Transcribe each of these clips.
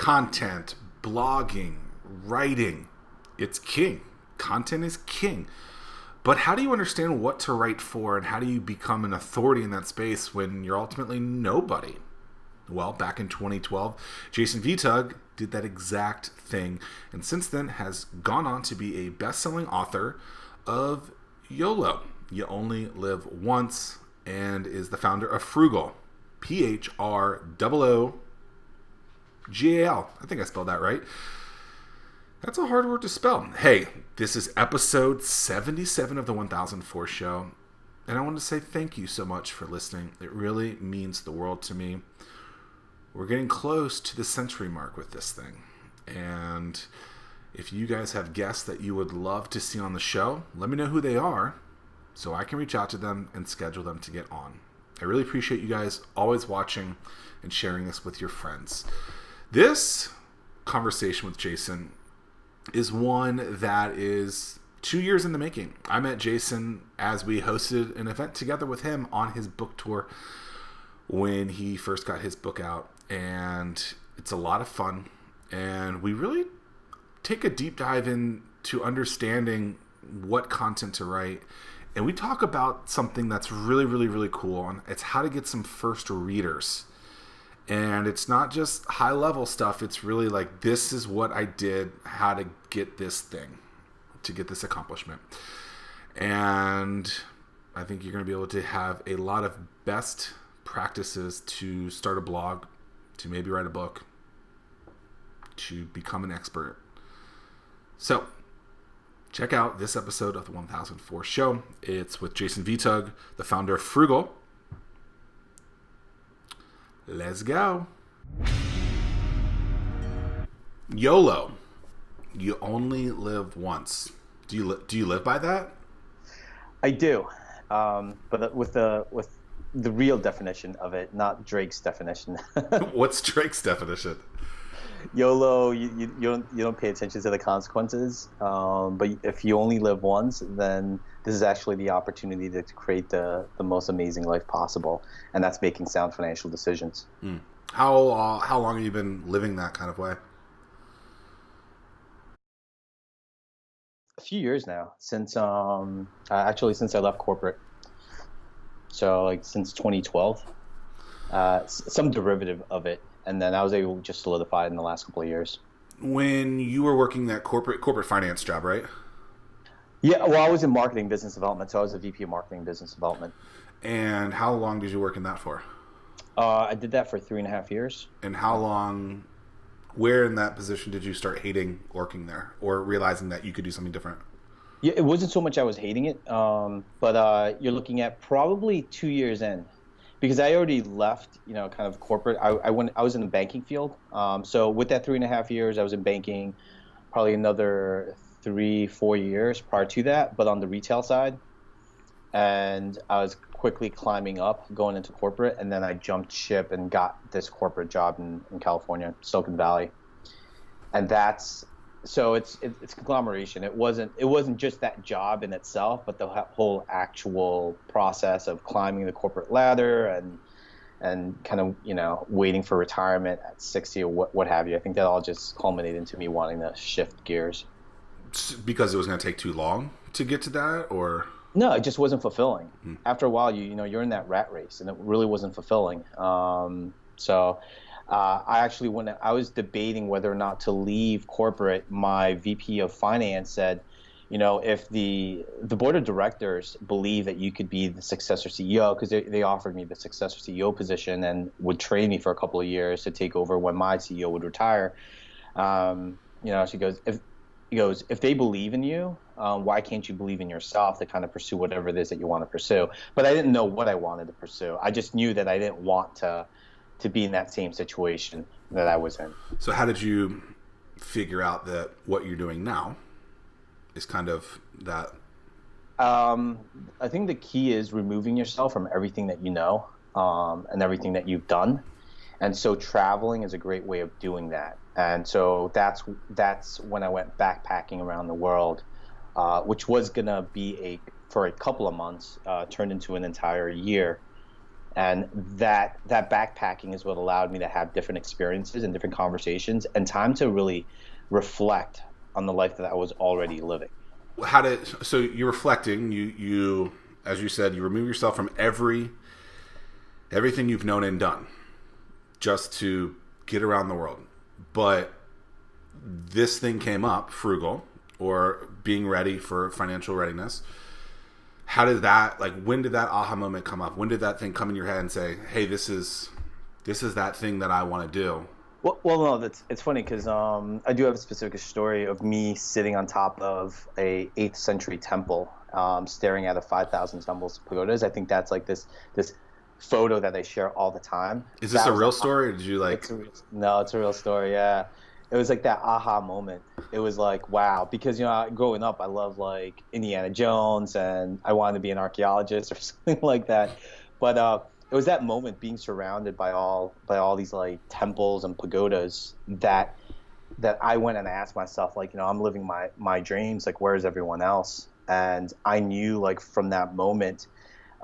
content, blogging, writing, it's king. Content is king. But how do you understand what to write for, and how do you become an authority in that space when you're ultimately nobody? Well, back in 2012, Jason Vitug did that exact thing, and since then has gone on to be a best-selling author of YOLO, You Only Live Once, and is the founder of Phroogal, Phroogal. I think I spelled that right. That's a hard word to spell. Hey, this is episode 77 of the 1004 show, and I want to say thank you so much for listening. It really means the world to me. We're getting close to the century mark with this thing, and if you guys have guests that you would love to see on the show, let me know who they are so I can reach out to them and schedule them to get on. I really appreciate you guys always watching and sharing this with your friends. This conversation with Jason is one that is 2 years in the making. I met Jason as we hosted an event together with him on his book tour when he first got his book out, and it's a lot of fun, and we really take a deep dive into understanding what content to write, and we talk about something that's really, really, really cool, and it's how to get some first readers. And it's not just high level stuff. It's really like, this is what I did, how to get this thing, to get this accomplishment. And I think you're going to be able to have a lot of best practices to start a blog, to maybe write a book, to become an expert. So check out this episode of the 1004 show. It's with Jason Vitug, the founder of Phroogal. Let's go. YOLO. You only live once. Do you live by that? I do, but with the real definition of it, not Drake's definition. What's Drake's definition? YOLO. You don't pay attention to the consequences. But if you only live once, then this is actually the opportunity to create the most amazing life possible, and that's making sound financial decisions. How long have you been living that kind of way? A few years now, since since I left corporate. So like since 2012, some derivative of it, and then I was able to just solidify it in the last couple of years. When you were working that corporate finance job, right? Yeah, well, I was in marketing business development, so I was a VP of marketing business development. And how long did you work in that for? I did that for 3.5 years. And how long, where in that position did you start hating working there, or realizing that you could do something different? Yeah, it wasn't so much I was hating it, but you're looking at probably 2 years in, because I already left, kind of corporate. I was in the banking field. So with that 3.5 years, I was in banking, probably another 3-4 years prior to that, but on the retail side. And I was quickly climbing up, going into corporate, and then I jumped ship and got this corporate job in California, Silicon Valley. And so it's conglomeration. It wasn't just that job in itself, but the whole actual process of climbing the corporate ladder and kind of waiting for retirement at 60 or what have you. I think that all just culminated into me wanting to shift gears. Because it was going to take too long to get to that, or? No, it just wasn't fulfilling. After a while, you're in that rat race, and it really wasn't fulfilling. So I actually, when I was debating whether or not to leave corporate, my VP of finance said, if the board of directors believe that you could be the successor CEO, because they offered me the successor CEO position and would train me for a couple of years to take over when my CEO would retire. She goes, if they believe in you, why can't you believe in yourself to kind of pursue whatever it is that you want to pursue? But I didn't know what I wanted to pursue. I just knew that I didn't want to be in that same situation that I was in. So how did you figure out that what you're doing now is kind of that? I think the key is removing yourself from everything that you know, and everything that you've done. And so traveling is a great way of doing that. And so that's when I went backpacking around the world, which was going to be for a couple of months, turned into an entire year. And that backpacking is what allowed me to have different experiences and different conversations and time to really reflect on the life that I was already living. So you're reflecting, you as you said, you remove yourself from everything you've known and done just to get around the world. But this thing came up, Phroogal, or being ready for financial readiness. How did that, when did that aha moment come up? When did that thing come in your head and say, hey, this is that thing that I want to do? Well, no, it's funny because I do have a specific story of me sitting on top of a 8th century temple, staring at a 5,000 stumbles pagodas. I think that's like this photo that I share all the time. Is this a real story, or did you No, it's a real story. Yeah, it was like that aha moment. It was like, wow, because growing up, I love like Indiana Jones, and I wanted to be an archaeologist or something like that. But it was that moment, being surrounded by all these like temples and pagodas, that I went and asked myself, like, I'm living my dreams. Like, where is everyone else? And I knew, like, from that moment,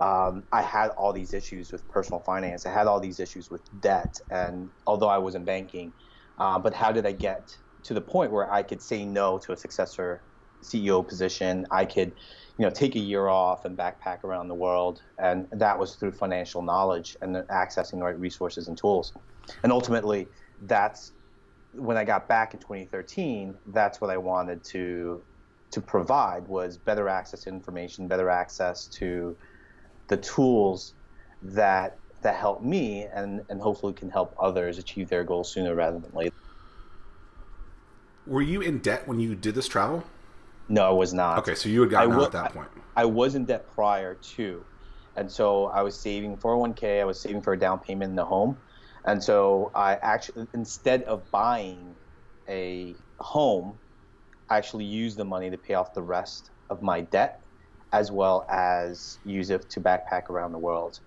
I had all these issues with personal finance. I had all these issues with debt. And although I was in banking, but how did I get to the point where I could say no to a successor CEO position? I could, take a year off and backpack around the world. And that was through financial knowledge and accessing the right resources and tools. And ultimately, that's when I got back in 2013, that's what I wanted to provide, was better access to information, better access to the tools that help me and hopefully can help others achieve their goals sooner rather than later. Were you in debt when you did this travel? No, I was not. Okay, so you had gotten out at that point. I was in debt prior to. And so I was saving 401k, I was saving for a down payment in the home. And so I actually, instead of buying a home, I actually used the money to pay off the rest of my debt, as well as use it to backpack around the world.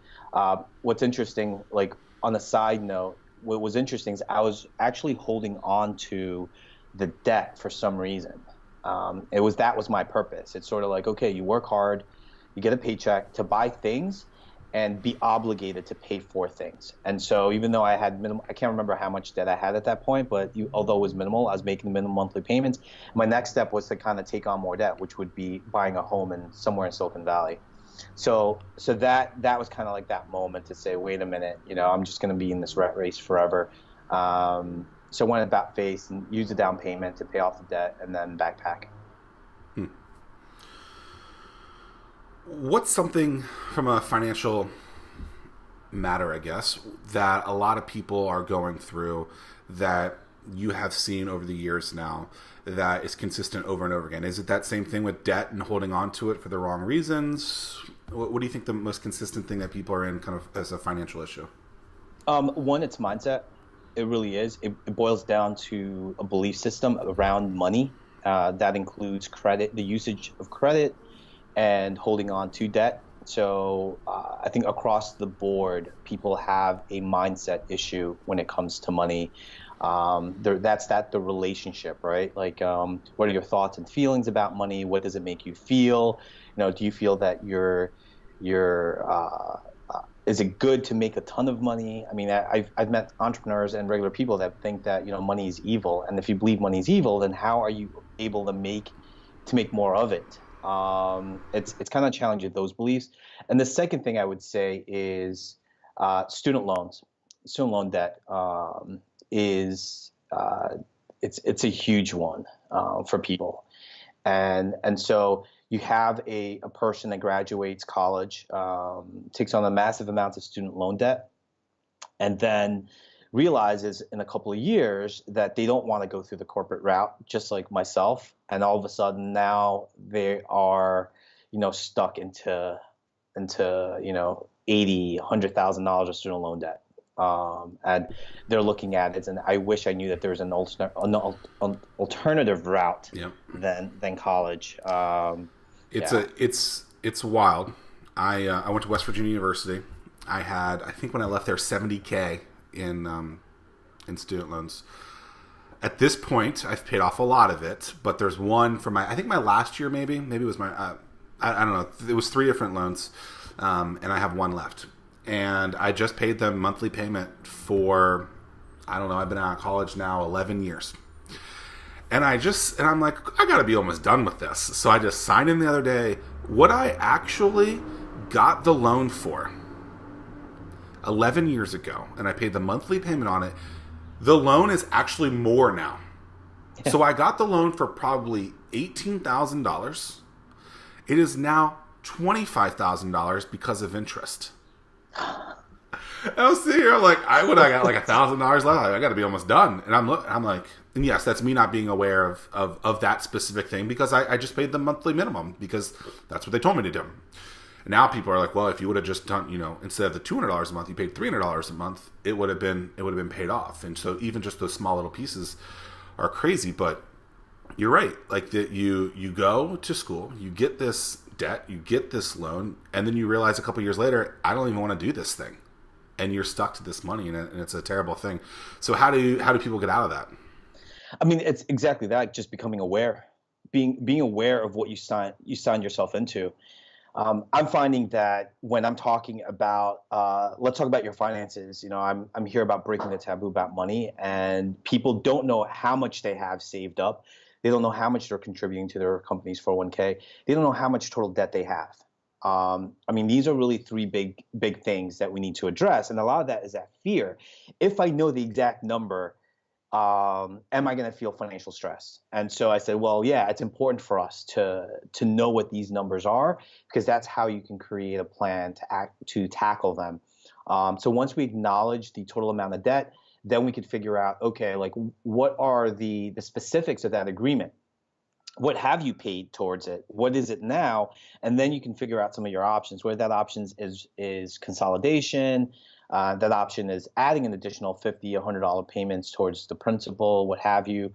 What's interesting, like on a side note, what was interesting is I was actually holding on to the debt for some reason. That was my purpose. It's sort of like, okay, you work hard, you get a paycheck to buy things and be obligated to pay for things. And so even though I had minimal, I can't remember how much debt I had at that point, but although it was minimal, I was making minimum monthly payments. My next step was to kind of take on more debt, which would be buying a home somewhere in Silicon Valley. So that was kind of like that moment to say, wait a minute, I'm just going to be in this rat race forever. So I went about face and used a down payment to pay off the debt and then backpack. What's something from a financial matter, I guess, that a lot of people are going through that you have seen over the years now that is consistent over and over again? Is it that same thing with debt and holding on to it for the wrong reasons? What do you think the most consistent thing that people are in kind of as a financial issue? One, it's mindset. It really is. It boils down to a belief system around money. That includes credit, the usage of credit, and holding on to debt. So I think across the board, people have a mindset issue when it comes to money. The relationship, right? Like, what are your thoughts and feelings about money? What does it make you feel? Do you feel that is it good to make a ton of money? I mean, I've met entrepreneurs and regular people that think that, money is evil. And if you believe money is evil, then how are you able to make more of it? It's kind of challenging those beliefs. And the second thing I would say is student loans. Student loan debt is it's a huge one for people, and so you have a person that graduates college, takes on a massive amounts of student loan debt, and then realizes in a couple of years that they don't want to go through the corporate route, just like myself, and all of a sudden now they are, stuck into $80,000, $100,000 of student loan debt, and they're looking at it, and I wish I knew that there's an alternative route than college. It's wild. I went to West Virginia University. I think when I left there, $70,000 in student loans. At this point, I've paid off a lot of it, but there's one for I think my last year, maybe it was my, I don't know. It was 3 different loans, and I have one left. and I just paid them monthly payment for, I don't know, I've been out of college now 11 years. And I'm like, I gotta be almost done with this. So I just signed in the other day what I actually got the loan for 11 years ago, and I paid the monthly payment on it. The loan is actually more now. So I got the loan for probably $18,000. It is now $25,000 because of interest. I was sitting here like, I got like $1,000 left. I got to be almost done. And I'm like, and yes, that's me not being aware of that specific thing, because I just paid the monthly minimum because that's what they told me to do. And now people are like, well, if you would have just done, instead of the $200 a month, you paid $300 a month, it would have been paid off. And so even just those small little pieces are crazy. But you're right. Like that, you go to school, you get this debt, you get this loan, and then you realize a couple years later, I don't even want to do this thing. And you're stuck to this money, and it's a terrible thing. So how do people get out of that? I mean, it's exactly that. Just becoming aware, being aware of what you sign yourself into. I'm finding that when I'm talking about, let's talk about your finances. I'm here about breaking the taboo about money, and people don't know how much they have saved up. They don't know how much they're contributing to their company's 401k. They don't know how much total debt they have. I mean, these are really three big things that we need to address. And a lot of that is that fear. If I know the exact number, am I going to feel financial stress? And so I said, well, yeah, it's important for us to know what these numbers are, because that's how you can create a plan to tackle them. So once we acknowledge the total amount of debt, then we could figure out, okay, like what are the specifics of that agreement? What have you paid towards it? What is it now? And then you can figure out some of your options, whether that option is consolidation, that option is adding an additional $50, $100 payments towards the principal, what have you.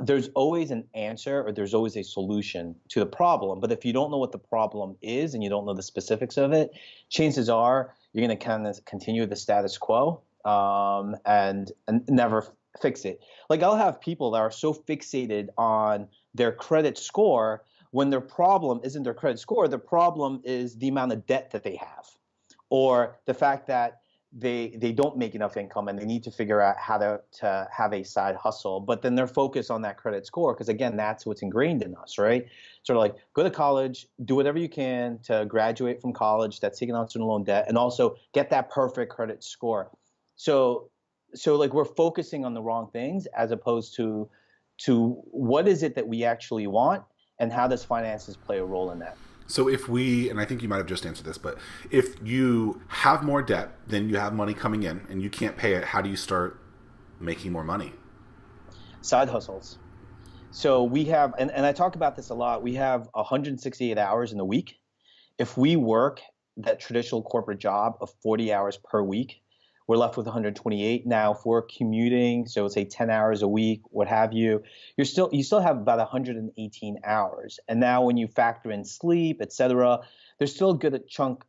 There's always an answer, or there's always a solution to the problem. But if you don't know what the problem is and you don't know the specifics of it, chances are you're going to kind of continue the status quo and never fix it. Like I'll have people that are so fixated on their credit score when their problem isn't their credit score. The problem is the amount of debt that they have, or the fact that they don't make enough income and they need to figure out how to have a side hustle. But then they're focused on that credit score because, again, that's what's ingrained in us, right? Sort of like go to college, do whatever you can to graduate from college that's taking on student loan debt, and also get that perfect credit score. So like we're focusing on the wrong things as opposed to what is it that we actually want, and how does finances play a role in that? So if and I think you might have just answered this, but if you have more debt than you have money coming in and you can't pay it, how do you start making more money? Side hustles. So we have, and I talk about this a lot, we have 168 hours in the week. If we work that traditional corporate job of 40 hours per week, we're left with 128. Now, if we're commuting, so say 10 hours a week, what have you, you still have about 118 hours. And now when you factor in sleep, et cetera, there's still a good chunk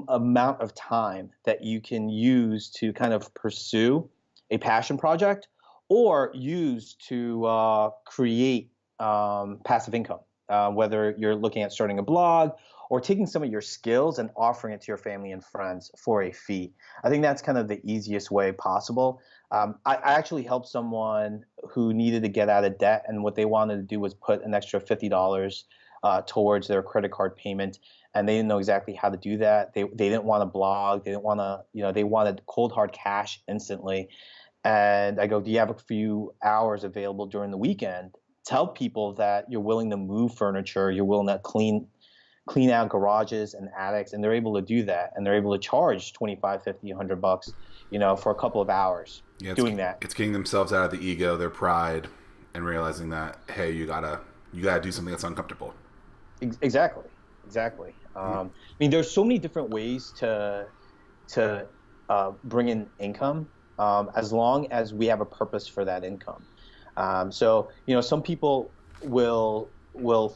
amount of time that you can use to kind of pursue a passion project or use to create passive income, whether you're looking at starting a blog or taking some of your skills and offering it to your family and friends for a fee. I think that's kind of the easiest way possible. I actually helped someone who needed to get out of debt, and what they wanted to do was put an extra $50 towards their credit card payment, and they didn't know exactly how to do that. They didn't want to blog. They didn't want to, they wanted cold hard cash instantly. And I go, do you have a few hours available during the weekend? Tell people that you're willing to move furniture, you're willing to clean out garages and attics, and they're able to do that, and they're able to charge $25, $50, $100, for a couple of hours doing that. It's getting themselves out of the ego, their pride, and realizing that, hey, you gotta do something that's uncomfortable. Exactly. I mean, there's so many different ways to bring in income, as long as we have a purpose for that income. So some people will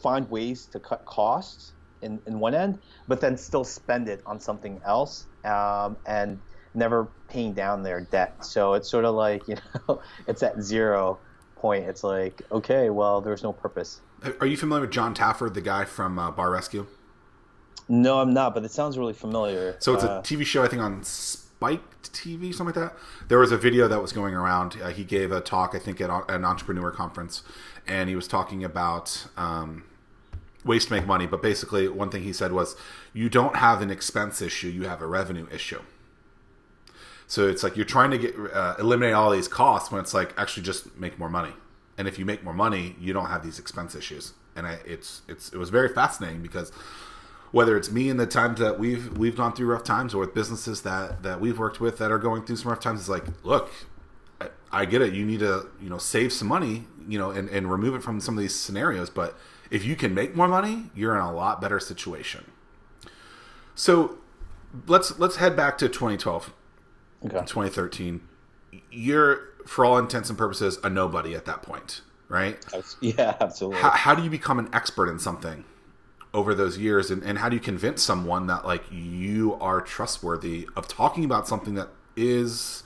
find ways to cut costs in one end, but then still spend it on something else, and never paying down their debt. So it's sort of like, it's at 0 point. It's like, okay, well, there's no purpose. Are you familiar with John Tafford, the guy from Bar Rescue? No, I'm not, but it sounds really familiar. So it's a TV show, I think, on Spiked TV, something like that. There was a video that was going around. He gave a talk, I think, at an entrepreneur conference, and he was talking about ways to make money. But basically, one thing he said was, you don't have an expense issue, you have a revenue issue. So it's like you're trying to get eliminate all these costs when it's like actually just make more money. And if you make more money, you don't have these expense issues. And it was very fascinating because whether it's me and the times that we've gone through rough times, or with businesses that we've worked with that are going through some rough times, it's like, look, I get it. You need to save some money, and remove it from some of these scenarios. But if you can make more money, you're in a lot better situation. So let's head back to 2012. Okay. 2013, you're, for all intents and purposes, a nobody at that point, right? Yeah, absolutely. How do you become an expert in something over those years, and how do you convince someone that like you are trustworthy of talking about something that is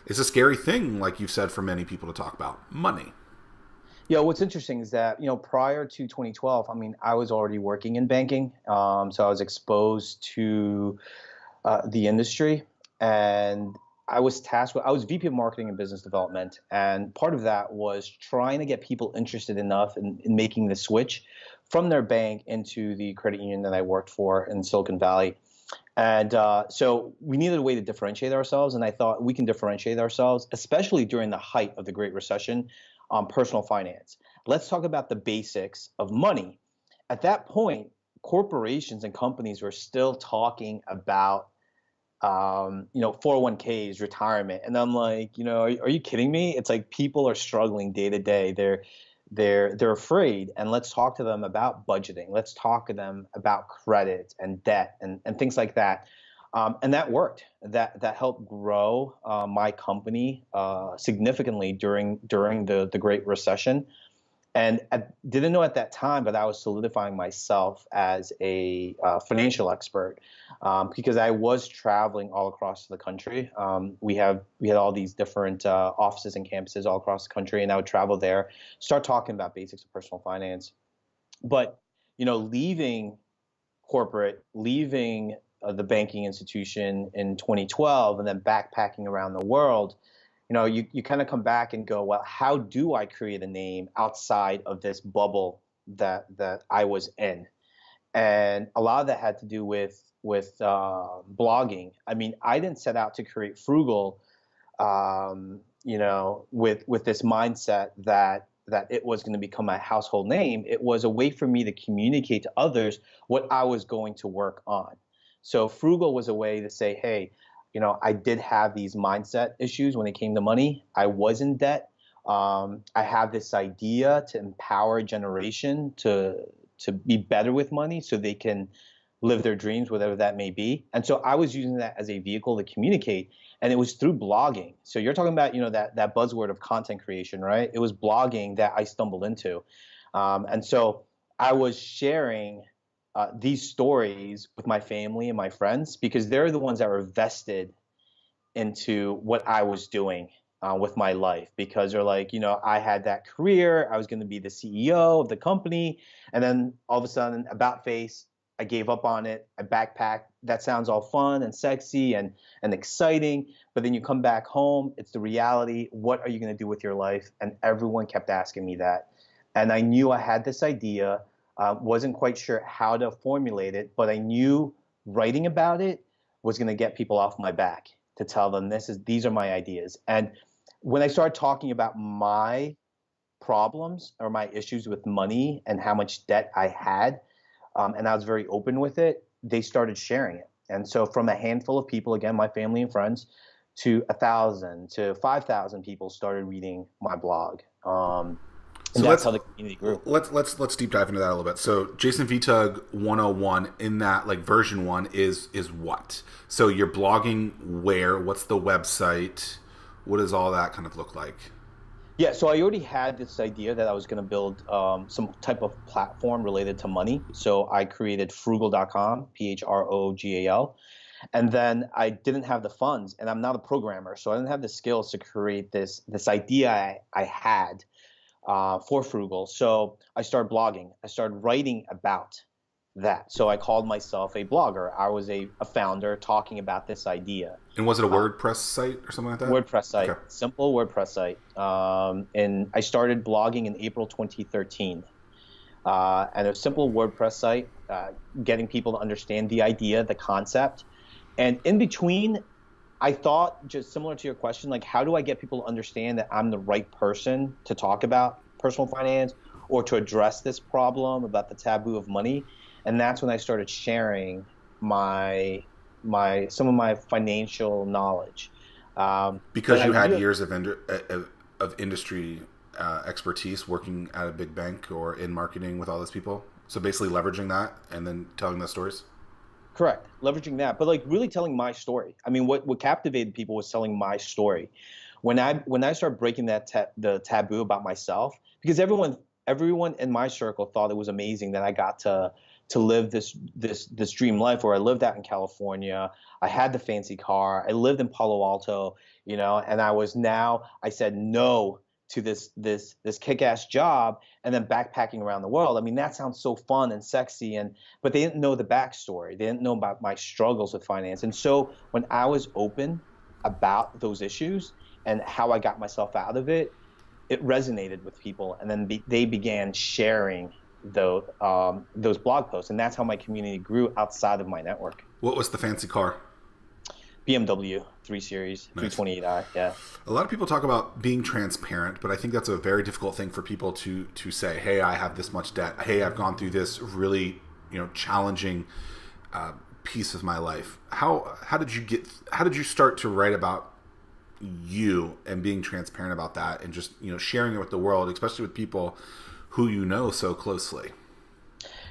a scary thing, like you've said, for many people to talk about, money? Yeah, what's interesting is that, prior to 2012, I mean, I was already working in banking. So I was exposed to the industry, and I was I was VP of Marketing and Business Development, and part of that was trying to get people interested enough in making the switch from their bank into the credit union that I worked for in Silicon Valley. And so we needed a way to differentiate ourselves, and I thought we can differentiate ourselves, especially during the height of the Great Recession, on personal finance. Let's talk about the basics of money. At that point, corporations and companies were still talking about 401ks, retirement. And I'm like, are you kidding me? It's like people are struggling day to day. They're afraid. And let's talk to them about budgeting. Let's talk to them about credit and debt and things like that. And that worked. That helped grow my company significantly during the Great Recession. And I didn't know at that time, but I was solidifying myself as a financial expert because I was traveling all across the country. We had all these different offices and campuses all across the country, and I would travel there, start talking about basics of personal finance. But leaving corporate, leaving the banking institution in 2012, and then backpacking around the world, you kind of come back and go, well, how do I create a name outside of this bubble that I was in? And a lot of that had to do with blogging. I mean, I didn't set out to create Phroogal, with this mindset that it was going to become a household name. It was a way for me to communicate to others what I was going to work on. So Phroogal was a way to say, hey, I did have these mindset issues when it came to money. I was in debt. I have this idea to empower a generation to be better with money so they can live their dreams, whatever that may be. And so I was using that as a vehicle to communicate, and it was through blogging. So you're talking about, that buzzword of content creation, right? It was blogging that I stumbled into. And so I was sharing these stories with my family and my friends because they're the ones that were vested into what I was doing with my life, because they're like, I had that career, I was going to be the CEO of the company, and then all of a sudden, about face, I gave up on it. I backpacked. That sounds all fun and sexy and exciting, but then you come back home, it's the reality. What are you going to do with your life? And everyone kept asking me that, and I knew I had this idea. Wasn't quite sure how to formulate it, but I knew writing about it was going to get people off my back, to tell them these are my ideas. And when I started talking about my problems or my issues with money and how much debt I had, and I was very open with it, they started sharing it. And so from a handful of people, again, my family and friends, to 1,000 to 5,000 people started reading my blog. And So that's how the community grew. let's deep dive into that a little bit. So Jason Vitug 101 in that like version 1 is what? So you're blogging where? What's the website? What does all that kind of look like? Yeah, so I already had this idea that I was going to build some type of platform related to money. So I created Phroogal.com, Phroogal. And then I didn't have the funds, and I'm not a programmer, so I didn't have the skills to create this idea I had for Phroogal. So I started blogging. I started writing about that. So I called myself a blogger. I was a founder talking about this idea. And was it a WordPress site or something like that? WordPress site, Okay. simple WordPress site. And I started blogging in April 2013. And a simple WordPress site, getting people to understand the idea, the concept. And in between, I thought, just similar to your question, like, how do I get people to understand that I'm the right person to talk about personal finance or to address this problem about the taboo of money? And that's when I started sharing some of my financial knowledge. Because you had years of industry expertise working at a big bank or in marketing with all those people. So basically leveraging that and then telling those stories. Correct. Leveraging that, but like really telling my story. I mean, what captivated people was telling my story. When I started breaking the taboo about myself, because everyone in my circle thought it was amazing that I got to live this dream life where I lived out in California. I had the fancy car. I lived in Palo Alto, and I said no to this kick-ass job and then backpacking around the world. I mean, that sounds so fun and sexy, but they didn't know the backstory. They didn't know about my struggles with finance. And so when I was open about those issues and how I got myself out of it, it resonated with people. And then they began sharing those blog posts. And that's how my community grew outside of my network. What was the fancy car? BMW 3 Series, nice. 328i, yeah. A lot of people talk about being transparent, but I think that's a very difficult thing for people to say, hey, I have this much debt. Hey, I've gone through this really, challenging piece of my life. How did you start to write about you and being transparent about that and just, sharing it with the world, especially with people who you know so closely?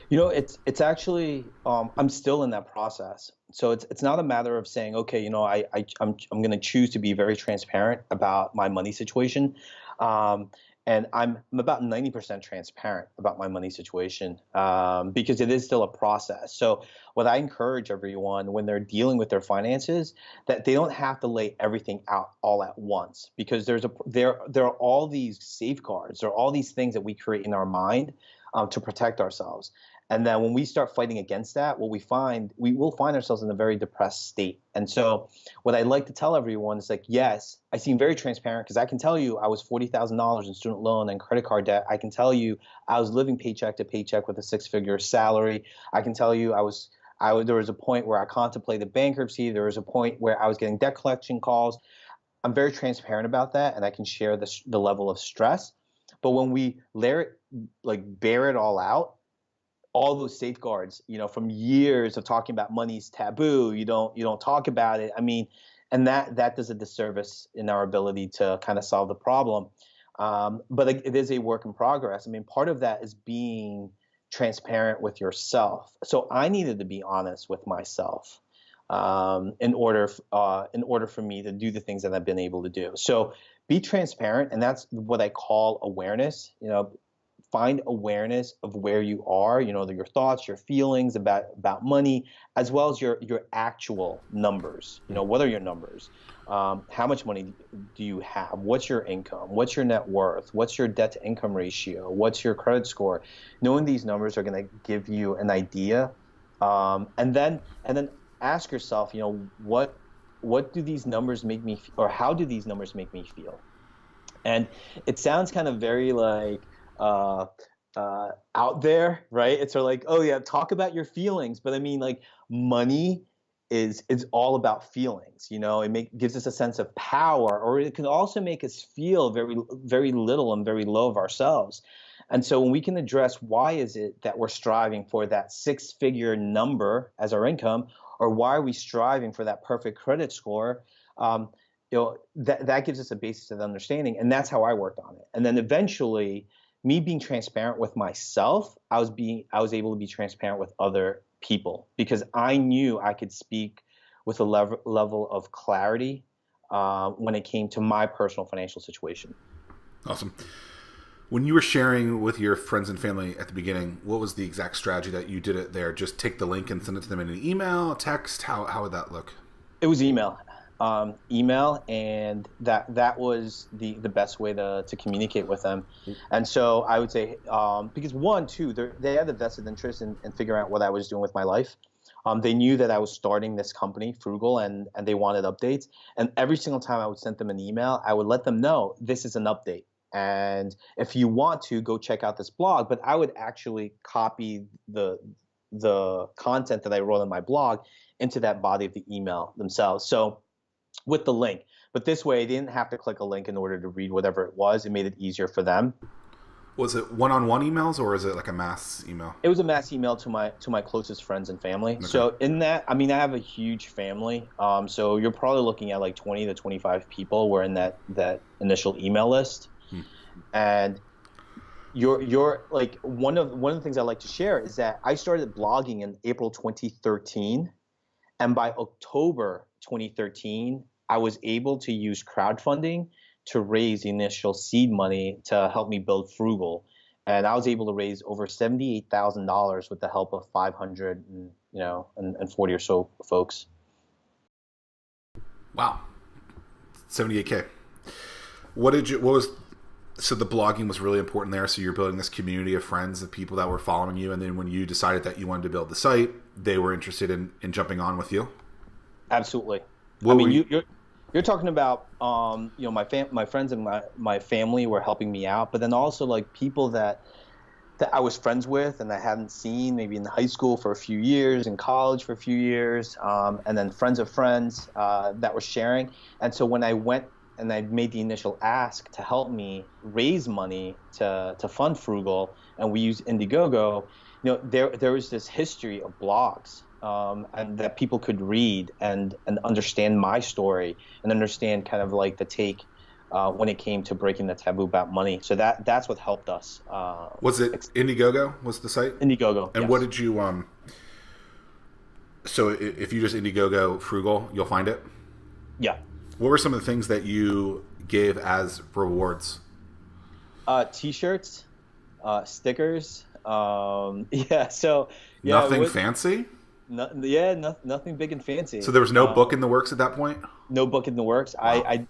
It's actually I'm still in that process. So it's not a matter of saying, okay, I'm going to choose to be very transparent about my money situation, and I'm about 90% transparent about my money situation because it is still a process. So what I encourage everyone when they're dealing with their finances, that they don't have to lay everything out all at once, because there are all these safeguards, there are all these things that we create in our mind to protect ourselves. And then when we start fighting against that, we will find ourselves in a very depressed state. And so what I like to tell everyone is like, yes, I seem very transparent because I can tell you I was $40,000 in student loan and credit card debt. I can tell you I was living paycheck to paycheck with a 6-figure salary. I can tell you there was a point where I contemplated bankruptcy. There was a point where I was getting debt collection calls. I'm very transparent about that, and I can share the level of stress. But when we bear it all out, all those safeguards, from years of talking about money's taboo, you don't talk about it. I mean, and that does a disservice in our ability to kind of solve the problem. But it is a work in progress. I mean, part of that is being transparent with yourself. So I needed to be honest with myself in order for me to do the things that I've been able to do. So be transparent, and that's what I call awareness. Find awareness of where you are, your thoughts, your feelings about money, as well as your actual numbers. What are your numbers? How much money do you have? What's your income? What's your net worth? What's your debt to income ratio? What's your credit score? Knowing these numbers are going to give you an idea. And then ask yourself, what do these numbers make me, or how do these numbers make me feel? And it sounds kind of very like, out there, right? It's sort of like, oh yeah, talk about your feelings. But I mean, like, money is all about feelings. It gives us a sense of power, or it can also make us feel very, very little and very low of ourselves. And so when we can address why is it that we're striving for that 6-figure number as our income, or why are we striving for that perfect credit score, that gives us a basis of understanding. And that's how I worked on it. And then eventually, me being transparent with myself, I was able to be transparent with other people, because I knew I could speak with a level of clarity when it came to my personal financial situation. Awesome. When you were sharing with your friends and family at the beginning, what was the exact strategy that you did it there? Just take the link and send it to them in an email, text? How would that look? It was email. email, and that was the best way to communicate with them. And so I would say, because one, two, they had a vested interest in figuring out what I was doing with my life. They knew that I was starting this company, Phroogal, and they wanted updates. And every single time I would send them an email, I would let them know this is an update. And if you want to, go check out this blog. But I would actually copy the content that I wrote on my blog into that body of the email themselves. So with the link. But this way, they didn't have to click a link in order to read whatever it was. It made it easier for them. Was it one-on-one emails, or is it like a mass email? It was a mass email to my closest friends and family. Okay. So in that, I mean, I have a huge family. So you're probably looking at like 20 to 25 people were in that initial email list. And you're like one of the things I like to share is that I started blogging in April 2013, and by October 2013, I was able to use crowdfunding to raise the initial seed money to help me build Phroogal. And I was able to raise over $78,000 with the help of 540 or so folks. Wow. 78K. So the blogging was really important there. So you're building this community of friends, of people that were following you. And then when you decided that you wanted to build the site, they were interested in jumping on with you? Absolutely. You're talking about, my friends and my family were helping me out, but then also like people that I was friends with and I hadn't seen maybe in high school for a few years, in college for a few years, and then friends of friends that were sharing. And so when I went and I made the initial ask to help me raise money to fund Phroogal, and we used IndieGoGo, there was this history of blogs. And that people could read and understand my story and understand kind of like the take when it came to breaking the taboo about money. So that's what helped us. Was it IndieGoGo was the site? IndieGoGo. And yes. What did you so if you just IndieGoGo Phroogal, you'll find it? Yeah. What were some of the things that you gave as rewards? T-shirts, stickers. Nothing fancy? Nothing big and fancy. So there was no book in the works at that point? No book in the works. Wow.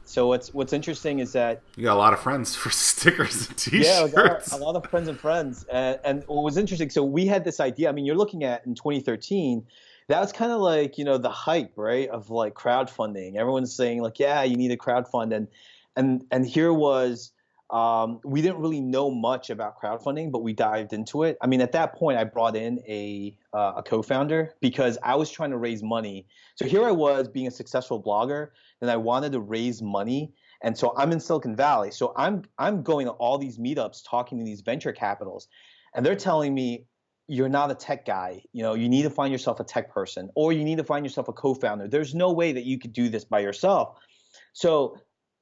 So what's interesting is that you got a lot of friends for stickers and T-shirts. Yeah, a lot of friends and friends. And what was interesting, so we had this idea. I mean, you're looking at in 2013, that was kind of like the hype, right, of like crowdfunding. Everyone's saying like, yeah, you need a crowdfund, and here was. We didn't really know much about crowdfunding, but we dived into it. I mean, at that point, I brought in a co-founder because I was trying to raise money. So here I was being a successful blogger, and I wanted to raise money. And so I'm in Silicon Valley. So I'm going to all these meetups, talking to these venture capitals, and they're telling me, you're not a tech guy. You need to find yourself a tech person, or you need to find yourself a co-founder. There's no way that you could do this by yourself.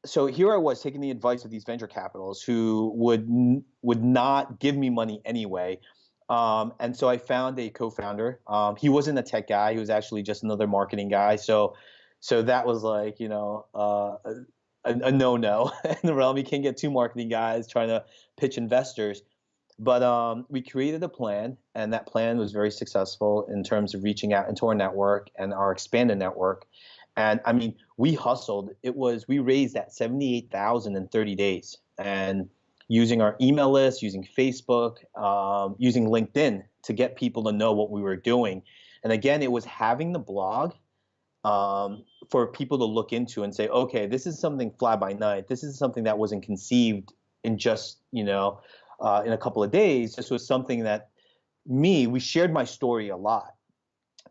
So here I was taking the advice of these venture capitals who would not give me money anyway. And so I found a co-founder. He wasn't a tech guy. He was actually just another marketing guy. So that was like, a no-no in the realm. You can't get two marketing guys trying to pitch investors. But we created a plan, and that plan was very successful in terms of reaching out into our network and our expanded network. And I mean, we hustled. We raised that 78,000 in 30 days, and using our email list, using Facebook, using LinkedIn to get people to know what we were doing. And again, it was having the blog for people to look into and say, okay, this is something fly by night. This is something that wasn't conceived in just, in a couple of days. This was something that we shared my story a lot.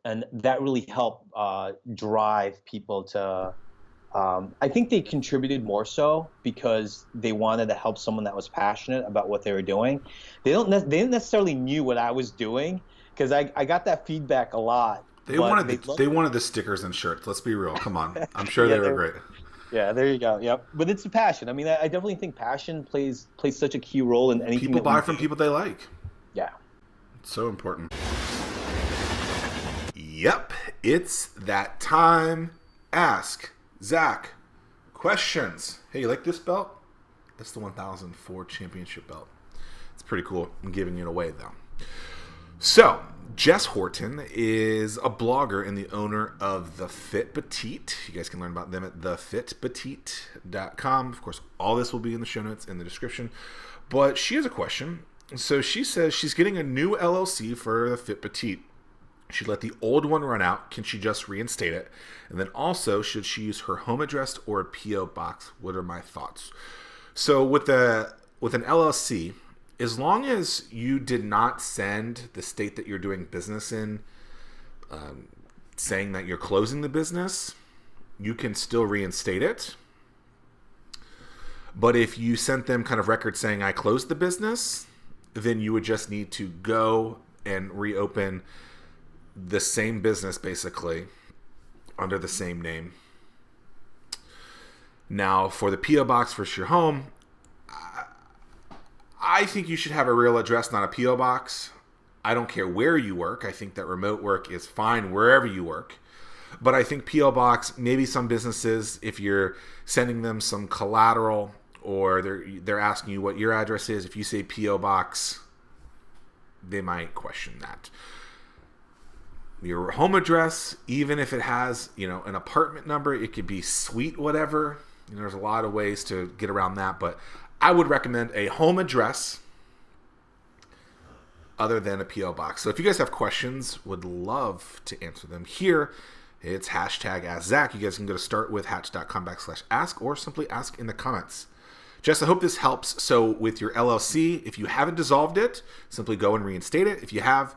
And that really helped drive people to I think they contributed more so because they wanted to help someone that was passionate about what they were doing. They didn't necessarily knew what I was doing, because I got that feedback a lot. They wanted the stickers and shirts. Let's be real. Come on. I'm sure they were great. Yeah, there you go. Yep. But it's the passion. I mean, I definitely think passion plays such a key role in anything. People buy from people they like. Yeah. It's so important. Yep, it's that time. Ask Zack questions. Hey, you like this belt? That's the 1004 championship belt. It's pretty cool. I'm giving it away, though. So, Jess Horton is a blogger and the owner of The Fit Petite. You guys can learn about them at thefitpetite.com. Of course, all this will be in the show notes in the description. But she has a question. So she says she's getting a new LLC for The Fit Petite. She'd let the old one run out. Can she just reinstate it? And then also, should she use her home address or a P.O. box? What are my thoughts? So with an LLC, as long as you did not send the state that you're doing business in saying that you're closing the business, you can still reinstate it. But if you sent them kind of records saying I closed the business, then you would just need to go and reopen the same business basically under the same name. Now for the P.O. box for your home, I think you should have a real address, not a P.O. box. I don't care where you work. I think that remote work is fine wherever you work. But I think P.O. box, maybe some businesses, if you're sending them some collateral or they're asking you what your address is, if you say P.O. box, they might question that. Your home address, even if it has, an apartment number, it could be suite whatever. There's a lot of ways to get around that, but I would recommend a home address other than a P.O. box. So if you guys have questions, would love to answer them here. It's hashtag AskZack. You guys can go to startwithhatch.com/ask or simply ask in the comments. Jess, I hope this helps. So with your LLC, if you haven't dissolved it, simply go and reinstate it. If you have,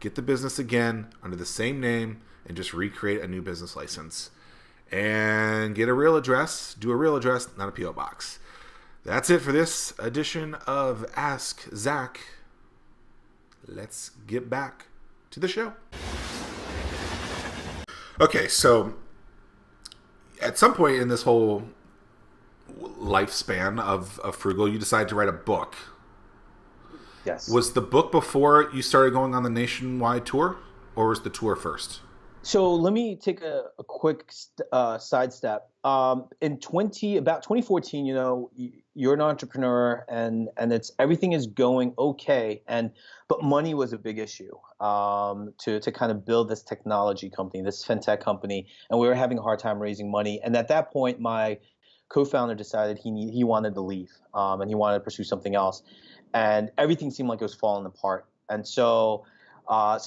get the business again under the same name and just recreate a new business license. And get a real address. Do a real address, not a P.O. box. That's it for this edition of Ask Zack. Let's get back to the show. Okay, so at some point in this whole lifespan of Phroogal, you decided to write a book. Yes. Was the book before you started going on the nationwide tour, or was the tour first? So let me take a quick sidestep. In about 2014, you're an entrepreneur, and everything is going okay, but money was a big issue to kind of build this technology company, this fintech company, and we were having a hard time raising money. And at that point, my co-founder decided he wanted to leave, and he wanted to pursue something else, and everything seemed like it was falling apart. And so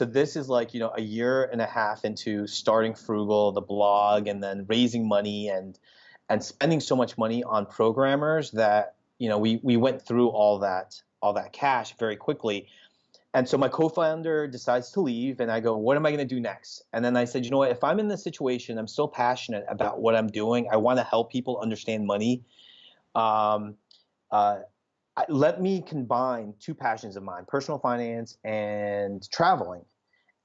this is like, a year and a half into starting Phroogal, the blog, and then raising money and spending so much money on programmers that, we went through all that cash very quickly. And so my co-founder decides to leave, and I go, what am I going to do next? And then I said, what, if I'm in this situation, I'm still passionate about what I'm doing. I want to help people understand money. Let me combine two passions of mine, personal finance and traveling.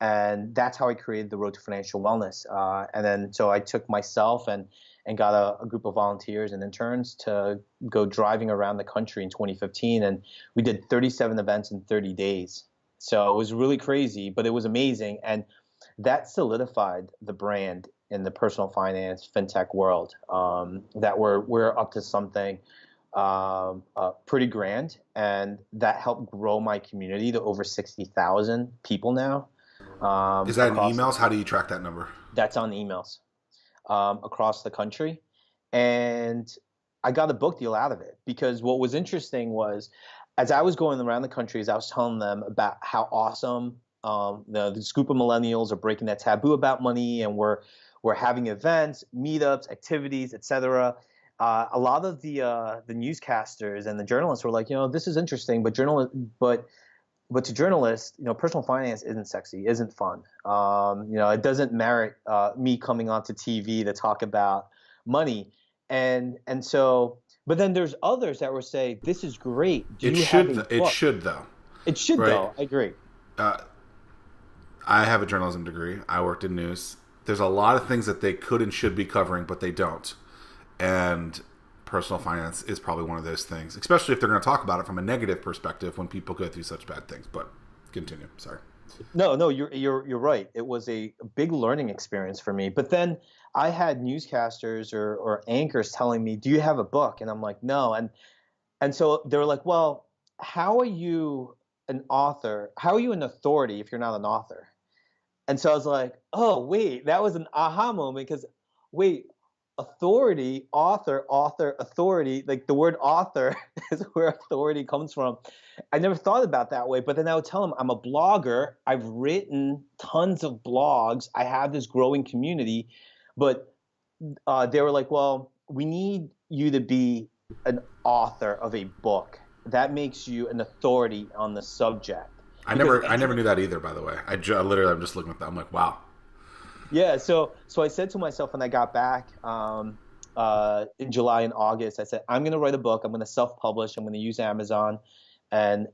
And that's how I created the Road to Financial Wellness. And then so I took myself and got a group of volunteers and interns to go driving around the country in 2015. And we did 37 events in 30 days. So it was really crazy, but it was amazing. And that solidified the brand in the personal finance fintech world, that we're up to something pretty grand, and that helped grow my community to over 60,000 people now. Is that in emails? How do you track that number? That's on emails across the country. And I got a book deal out of it, because what was interesting was, as I was going around the country, as I was telling them about how awesome this group of millennials are breaking that taboo about money, and we're having events, meetups, activities, etc. A lot of the newscasters and the journalists were like, this is interesting, but to journalists, personal finance isn't sexy, isn't fun. It doesn't merit me coming onto TV to talk about money, and so. But then there's others that will say, this is great. It should though. It should, right? Though. I agree. I have a journalism degree. I worked in news. There's a lot of things that they could and should be covering, but they don't. And personal finance is probably one of those things, especially if they're going to talk about it from a negative perspective when people go through such bad things. But continue. Sorry. No, you're right. It was a big learning experience for me. But then I had newscasters or anchors telling me, "Do you have a book?" And I'm like, "No." And so they were like, "Well, how are you an author? How are you an authority if you're not an author? And so I was like, oh, wait, that was an aha moment because, wait, authority, author, authority, like the word author is where authority comes from. I never thought about that way, but then I would tell them I'm a blogger. I've written tons of blogs. I have this growing community, but they were like, well, we need you to be an author of a book. That makes you an authority on the subject. I never knew that either, by the way. Literally, I'm just looking at that. I'm like, wow. Yeah, so I said to myself when I got back in July and August, I said, I'm going to write a book. I'm going to self-publish. I'm going to use Amazon, and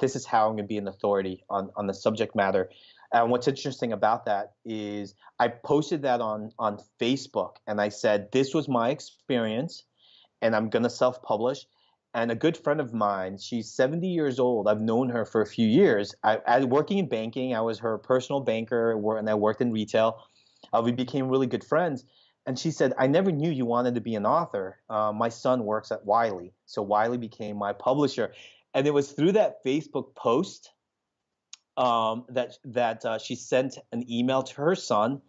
this is how I'm going to be an authority on the subject matter. And what's interesting about that is I posted that on Facebook, and I said, this was my experience, and I'm going to self-publish. And a good friend of mine, she's 70 years old. I've known her for a few years. I working in banking. I was her personal banker, and I worked in retail. We became really good friends. And she said, I never knew you wanted to be an author. My son works at Wiley. So Wiley became my publisher. And it was through that Facebook post that she sent an email to her son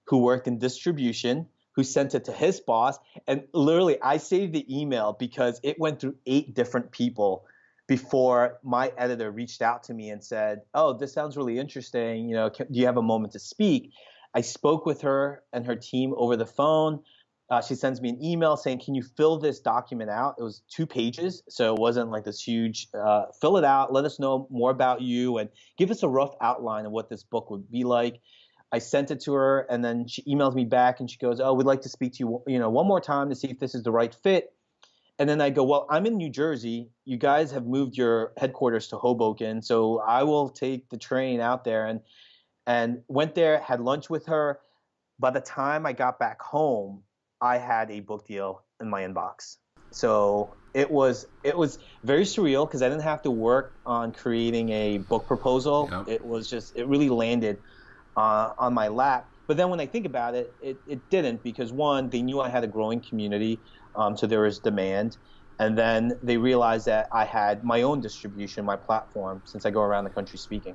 who worked in distribution, who sent it to his boss. And literally, I saved the email because it went through 8 different people before my editor reached out to me and said, oh, this sounds really interesting. Do you have a moment to speak? I spoke with her and her team over the phone. She sends me an email saying, can you fill this document out? It was 2 pages, so it wasn't like this huge, fill it out, let us know more about you, and give us a rough outline of what this book would be like. I sent it to her, and then she emails me back, and she goes, oh, we'd like to speak to you, one more time to see if this is the right fit. And then I go, well, I'm in New Jersey. You guys have moved your headquarters to Hoboken, so I will take the train out there. And went there, had lunch with her. By the time I got back home, I had a book deal in my inbox. So it was very surreal because I didn't have to work on creating a book proposal. Yep. It really landed on my lap. But then when I think about it, it didn't, because one, they knew I had a growing community, so there was demand. And then they realized that I had my own distribution, my platform, since I go around the country speaking.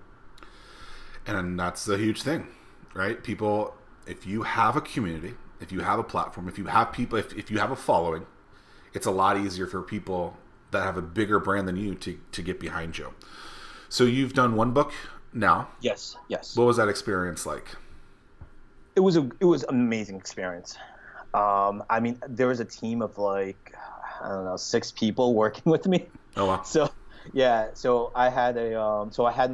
And that's the huge thing, right? People, if you have a community, if you have a platform, if you have people, if you have a following, it's a lot easier for people that have a bigger brand than you to get behind you. So you've done one book now. Yes. What was that experience like? It was an amazing experience. I mean, there was a team of 6 people working with me. Oh wow. So I had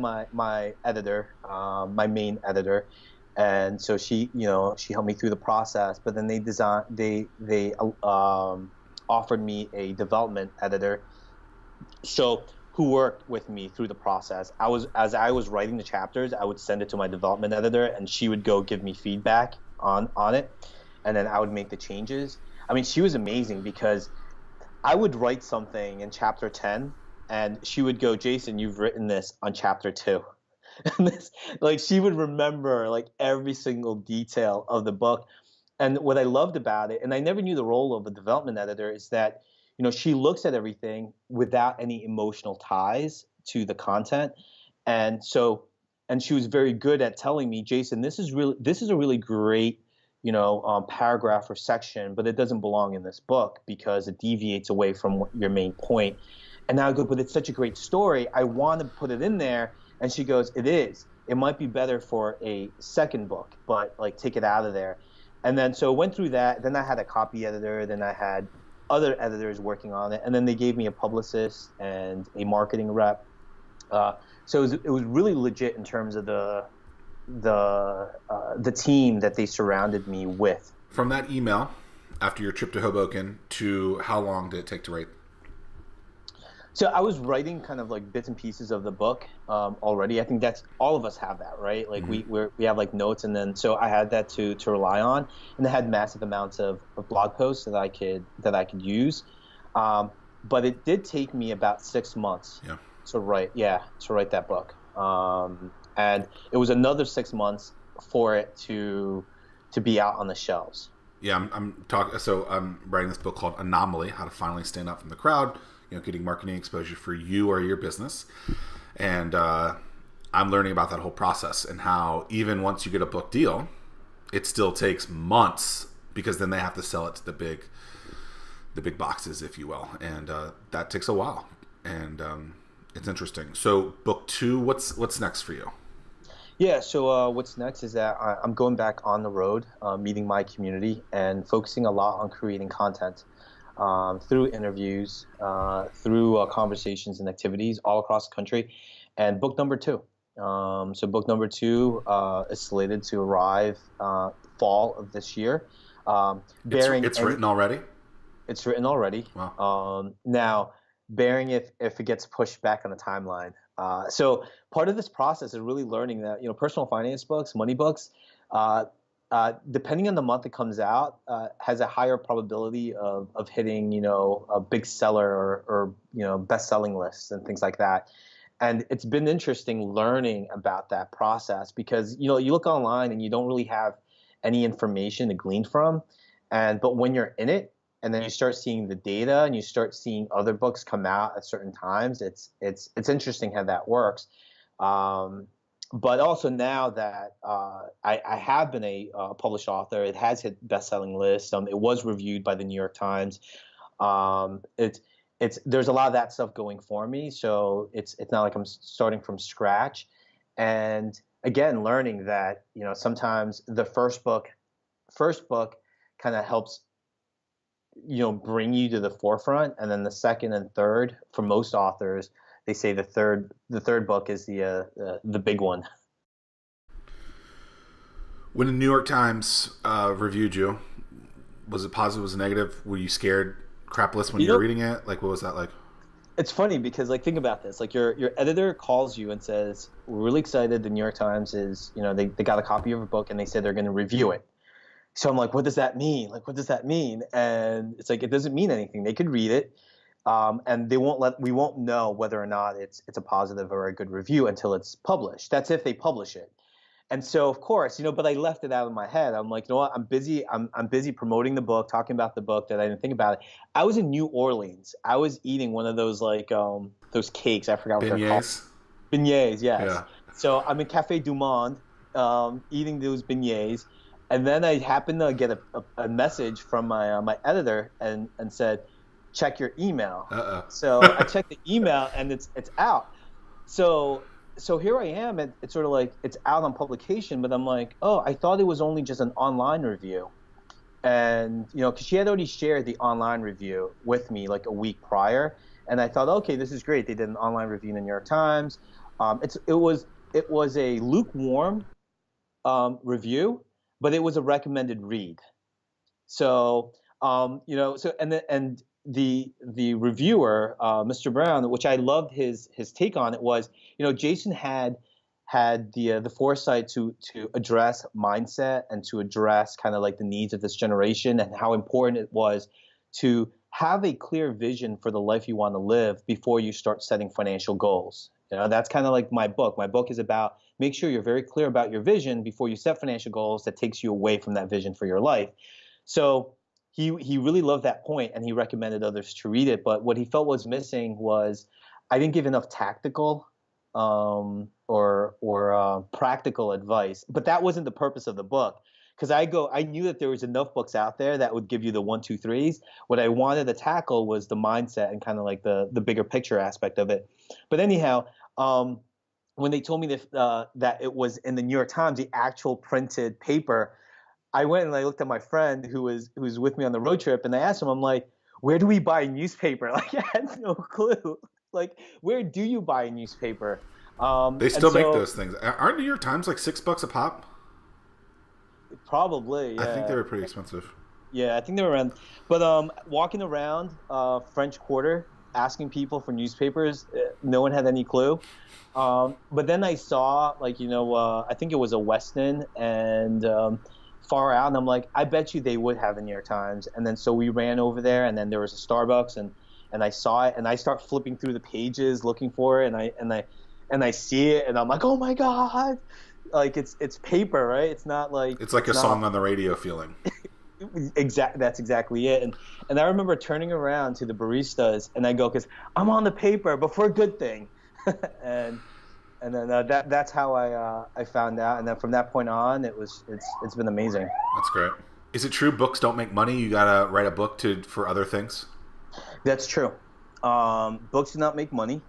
my editor, my main editor, and so she helped me through the process. But then they offered me a development editor, who worked with me through the process. As I was writing the chapters, I would send it to my development editor, and she would go give me feedback on it, and then I would make the changes. I mean, she was amazing because I would write something in chapter 10, and she would go, Jason, you've written this on chapter 2. And she would remember every single detail of the book. And what I loved about it, and I never knew the role of a development editor, is that she looks at everything without any emotional ties to the content. And she was very good at telling me, Jason, this is a really great paragraph or section, but it doesn't belong in this book because it deviates away from your main point. And now I go, but it's such a great story, I want to put it in there. And she goes, it is. It might be better for a second book, but take it out of there. And then so I went through that. Then I had a copy editor. Then I had other editors working on it. And then they gave me a publicist and a marketing rep. So it was really legit in terms of the team that they surrounded me with. From that email, after your trip to Hoboken, to how long did it take to write? So I was writing kind of bits and pieces of the book already. I think that's all of us have that, right? Mm-hmm. we have notes, and then so I had that to rely on, and I had massive amounts of blog posts that I could use. But it did take me about 6 months to write that book, and it was another 6 months for it to be out on the shelves. Yeah, I'm writing this book called Anomaly: How to Finally Stand Out from the Crowd. Getting marketing exposure for you or your business. And I'm learning about that whole process and how even once you get a book deal, it still takes months because then they have to sell it to the big boxes, if you will, and that takes a while. And it's interesting. So book 2, what's next for you? Yeah, so what's next is that I'm going back on the road, meeting my community and focusing a lot on creating content through interviews, through conversations and activities all across the country. And book number 2. So book number 2 is slated to arrive fall of this year. It's written already? It's written already. Wow. Now, bearing if it gets pushed back on the timeline. So part of this process is really learning that, personal finance books, money books, depending on the month it comes out, has a higher probability of hitting, a big seller or best-selling lists and things like that. And it's been interesting learning about that process because, you look online and you don't really have any information to glean from. But when you're in it, and then you start seeing the data and you start seeing other books come out at certain times, it's interesting how that works. But also now that I have been a published author, it has hit best-selling lists. It was reviewed by the New York Times. There's a lot of that stuff going for me, so it's not like I'm starting from scratch. And again, learning that sometimes the first book kind of helps bring you to the forefront, and then the second and third, for most authors, they say the third book is the big one. When the New York Times reviewed you, was it positive? Was it negative? Were you scared crapless when you were reading it? Like, what was that like? It's funny because, like, think about this. Like, your editor calls you and says, "We're really excited. The New York Times is, they got a copy of a book and they said they're going to review it." So I'm like, what does that mean? Like, what does that mean? And it's like, it doesn't mean anything. They could read it, and we won't know whether or not it's a positive or a good review until it's published. That's if they publish it. And so, of course, but I left it out of my head. I'm like, you know what? I'm busy promoting the book, talking about the book that I didn't think about it. I was in New Orleans. I was eating one of those those cakes. I forgot what they're called. Beignets, yes. Yeah. So I'm in Café Du Monde, eating those beignets. And then I happened to get a message from my editor and said, check your email. So I checked the email and it's out. So here I am, and it's sort of like it's out on publication, but I'm like, oh, I thought it was only just an online review. And, because she had already shared the online review with me like a week prior. And I thought, okay, this is great. They did an online review in the New York Times. It was a lukewarm review, but it was a recommended read. So, the reviewer, Mr. Brown, which I loved his take on it, was, Jason had the foresight to address mindset and to address kind of like the needs of this generation and how important it was to have a clear vision for the life you want to live before you start setting financial goals. That's kind of like my book. My book is about make sure you're very clear about your vision before you set financial goals that takes you away from that vision for your life. So he really loved that point, and he recommended others to read it. But what he felt was missing was I didn't give enough tactical or practical advice. But that wasn't the purpose of the book, because I knew that there was enough books out there that would give you the 1, 2, 3s. What I wanted to tackle was the mindset and kind of like the bigger picture aspect of it. But anyhow, when they told me that it was in the New York Times, the actual printed paper, I went and I looked at my friend who was with me on the road trip, and I asked him, I'm like, where do we buy a newspaper? Like, I had no clue. Like, where do you buy a newspaper? They still make those things. Aren't New York Times like $6 a pop? Probably, yeah. I think they were pretty expensive. Yeah, I think they were around. But walking around French Quarter, asking people for newspapers, no one had any clue. But then I saw, like, I think it was a Weston and Far Out, and I'm like, I bet you they would have a New York Times. And then so we ran over there, and then there was a Starbucks, and I saw it, and I start flipping through the pages looking for it, and I see it, and I'm like, oh my God. Like, it's paper, right? It's not like it's like a song on the radio feeling. That's exactly it. And I remember turning around to the baristas, and I go, because I'm on the paper, but for a good thing. and then that's how I found out. And then from that point on, it's been amazing. That's great. Is it true books don't make money? You gotta write a book for other things? That's true. Books do not make money.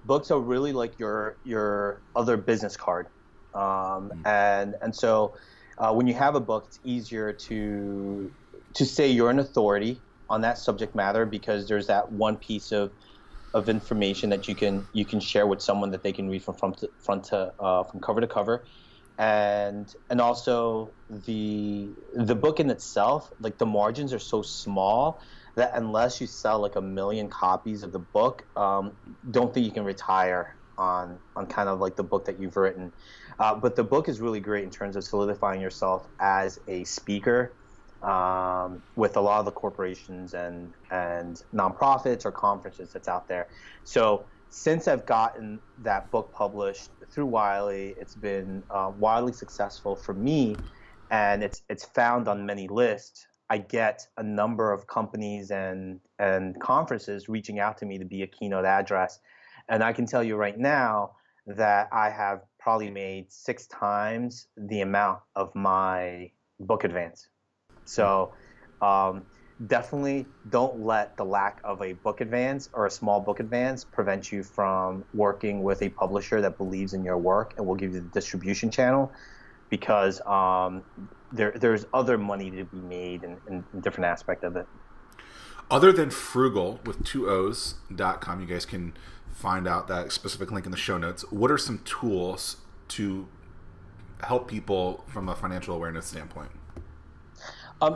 Books are really like your other business card. And so when you have a book, it's easier to say you're an authority on that subject matter, because there's that one piece of information that you can share with someone that they can read from cover to cover. And also the book in itself, like the margins are so small that unless you sell like 1 million copies of the book, don't think you can retire on kind of like the book that you've written. But the book is really great in terms of solidifying yourself as a speaker with a lot of the corporations and nonprofits or conferences that's out there. So since I've gotten that book published through Wiley, it's been wildly successful for me, and it's found on many lists. I get a number of companies and conferences reaching out to me to be a keynote address. And I can tell you right now that I have probably made 6 times the amount of my book advance. So definitely don't let the lack of a book advance or a small book advance prevent you from working with a publisher that believes in your work and will give you the distribution channel, because there's other money to be made in different aspect of it. Other than Phroogal with 2os.com, you guys can find out that specific link in the show notes. What are some tools to help people from a financial awareness standpoint?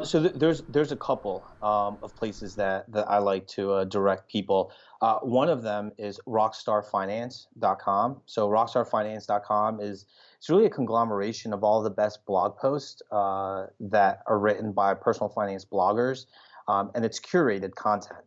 So there's a couple of places that I like to direct people. One of them is rockstarfinance.com. So rockstarfinance.com it's really a conglomeration of all the best blog posts that are written by personal finance bloggers, and it's curated content,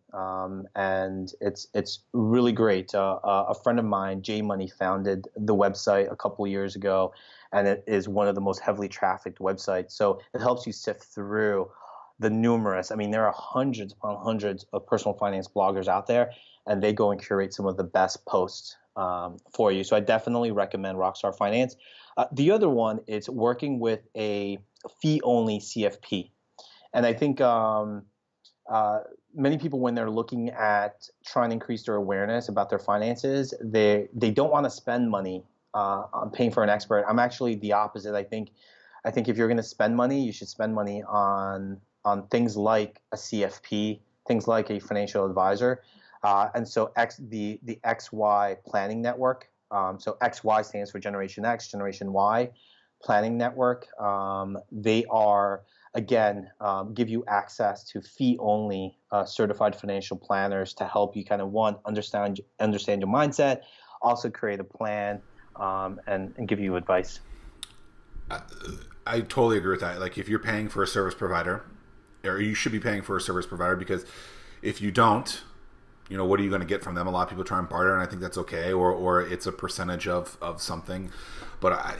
and it's really great. A friend of mine, J Money, founded the website a couple of years ago, and it is one of the most heavily trafficked websites. So it helps you sift through the numerous. I mean, there are hundreds upon hundreds of personal finance bloggers out there, and they go and curate some of the best posts for you. So I definitely recommend Rockstar Finance. The other one is working with a fee-only CFP. And I think many people, when they're looking at trying to increase their awareness about their finances, they don't want to spend money on paying for an expert. I'm actually the opposite. I think if you're going to spend money, you should spend money on things like a CFP, things like a financial advisor. And so the XY Planning Network. So XY stands for Generation X, Generation Y Planning Network. They are, again, give you access to fee-only certified financial planners to help you kind of, one, understand your mindset, also create a plan, and give you advice. I totally agree with that. Like, if you're paying for a service provider, or you should be paying for a service provider, because if you don't, what are you going to get from them? A lot of people try and barter, and I think that's okay, or it's a percentage of something. But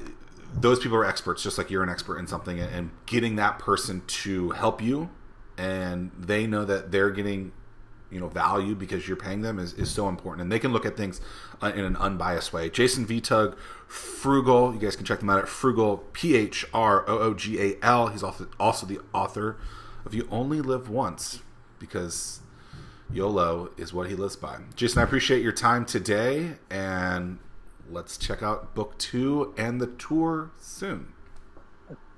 those people are experts, just like you're an expert in something, and getting that person to help you, and they know that they're getting value because you're paying them is so important, and they can look at things in an unbiased way. Jason Vitug, Phroogal, you guys can check them out at Phroogal, Phroogal. He's also the author of You Only Live Once, because YOLO is what he lives by. Jason, I appreciate your time today, and let's check out book 2 and the tour soon.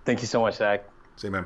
Thank you so much, Zack. See you, man.